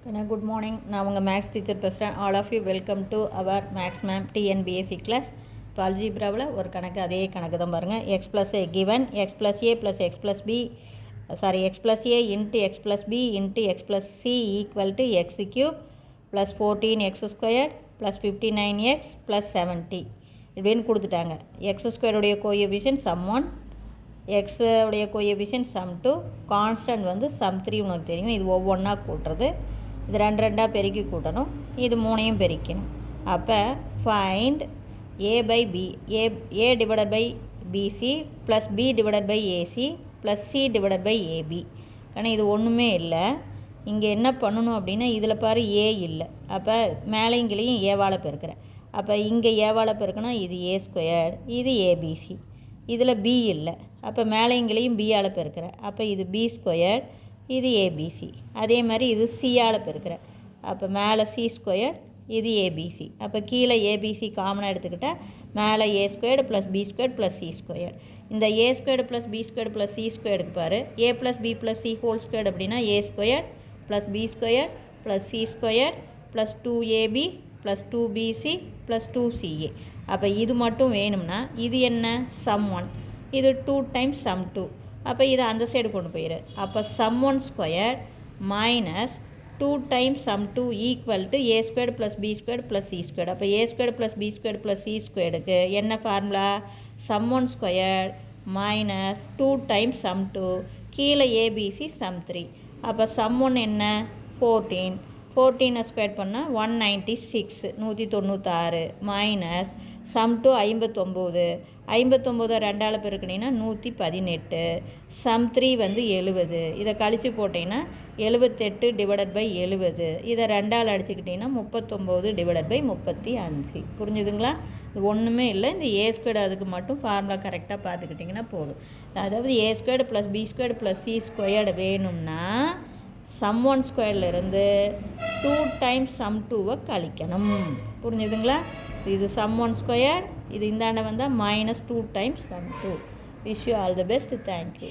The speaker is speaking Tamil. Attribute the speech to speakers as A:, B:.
A: Good morning. நான் உங்கள் மேக்ஸ் டீச்சர் பேசுகிறேன். All of you welcome to our maths ma'am TNPSC class. இப்போ அல்ஜிப்ராவில் ஒரு கணக்கு, அதே கணக்கு தான் பாருங்கள். X plus A given X plus A plus X plus B X plus A into X plus B into X plus C equal to X cube plus 14 X squared plus 59 X plus 70 இப்படின்னு கொடுத்துட்டாங்க. எக்ஸ் ஸ்கொயருடைய கோஎஃபிஷியன்ட் சம் 1, எக்ஸ் உடைய கோஎஃபிஷியன்ட் சம் 2, கான்ஸ்டன்ட் வந்து சம் 3 உனக்கு தெரியும். இது ஒவ்வொன்றா கூட்டுறது, இது ரெண்டாக பெருக்கி கூட்டணும், இது மூணையும் பெருக்கணும். அப்போ find A by B, A divided by BC plus B divided by AC plus C divided by AB. ஆனால் இது ஒன்றுமே இல்லை. இங்கே என்ன பண்ணணும் அப்படின்னா, இதில் பாரு ஏ இல்லை, அப்போ மேலேங்கிலையும் ஏவால் பெருக்கிறேன். அப்போ இங்கே ஏவால் பெருக்கணும், இது ஏ ஸ்கொயர், இது ஏபிசி. இதில் பி இல்லை, அப்போ மேலேங்கிலையும் பியால் பெருக்கிறேன். அப்போ இது பி ஸ்கொயர், இது ஏபிசி. அதே மாதிரி இது சியால் பெருக்கிறேன். அப்போ மேலே சி ஸ்கொயர், இது ஏபிசி. அப்போ கீழே ஏபிசி காமனாக எடுத்துக்கிட்டால் மேலே A squared plus B square plus C square. இந்த A squared plus B square plus C ஸ்கொயருக்கு பாரு, A plus B plus C whole square அப்படின்னா A square plus B square plus C square plus 2ab plus 2bc plus 2ca. அப்போ இது மட்டும் வேணும்னா இது என்ன, சம் 1, இது 2 டைம்ஸ் சம் 2. அப்போ இதை அந்த சைடு கொண்டு போயிரு. அப்போ sum 1 square minus 2 times sum 2 equal to A squared plus B squared plus C squared. அப்போ A squared plus B squared plus C ஸ்கொயர்டுக்கு என்ன formula, sum 1 square minus 2 times sum 2, கீழே ஏபிசி சம் 3. அப்போ சம் 1 என்ன, 14, 14 ஸ்கொயர் பண்ணால் 196, 196 மைனஸ் சம் 2 59, 59 ரெண்டால் பெருக்கினீங்கன்னா 118, சம் 3 வந்து 70. இதை கழித்து போட்டிங்கன்னா 78 டிவைடட் பை 70. இதை ரெண்டால் அடிச்சுக்கிட்டிங்கன்னா 39 டிவைடட் பை 35. புரிஞ்சுதுங்களா? இது ஒன்றுமே இல்லை. இந்த ஏ ஸ்கொயர்டு அதுக்கு மட்டும் ஃபார்முலா கரெக்டாக பார்த்துக்கிட்டிங்கன்னா போதும். அதாவது A squared plus B squared plus C squared வேணும்னா சம் 1 ஸ்கொயர்லேருந்து 2 டைம்ஸ் சம் 2வை கழிக்கணும். புரிஞ்சுதுங்களா? இது சம் 1 ஸ்கொயர், இது இந்தாண்ட வந்தால் minus 2 times sum 2. Wish you all the best. Thank you.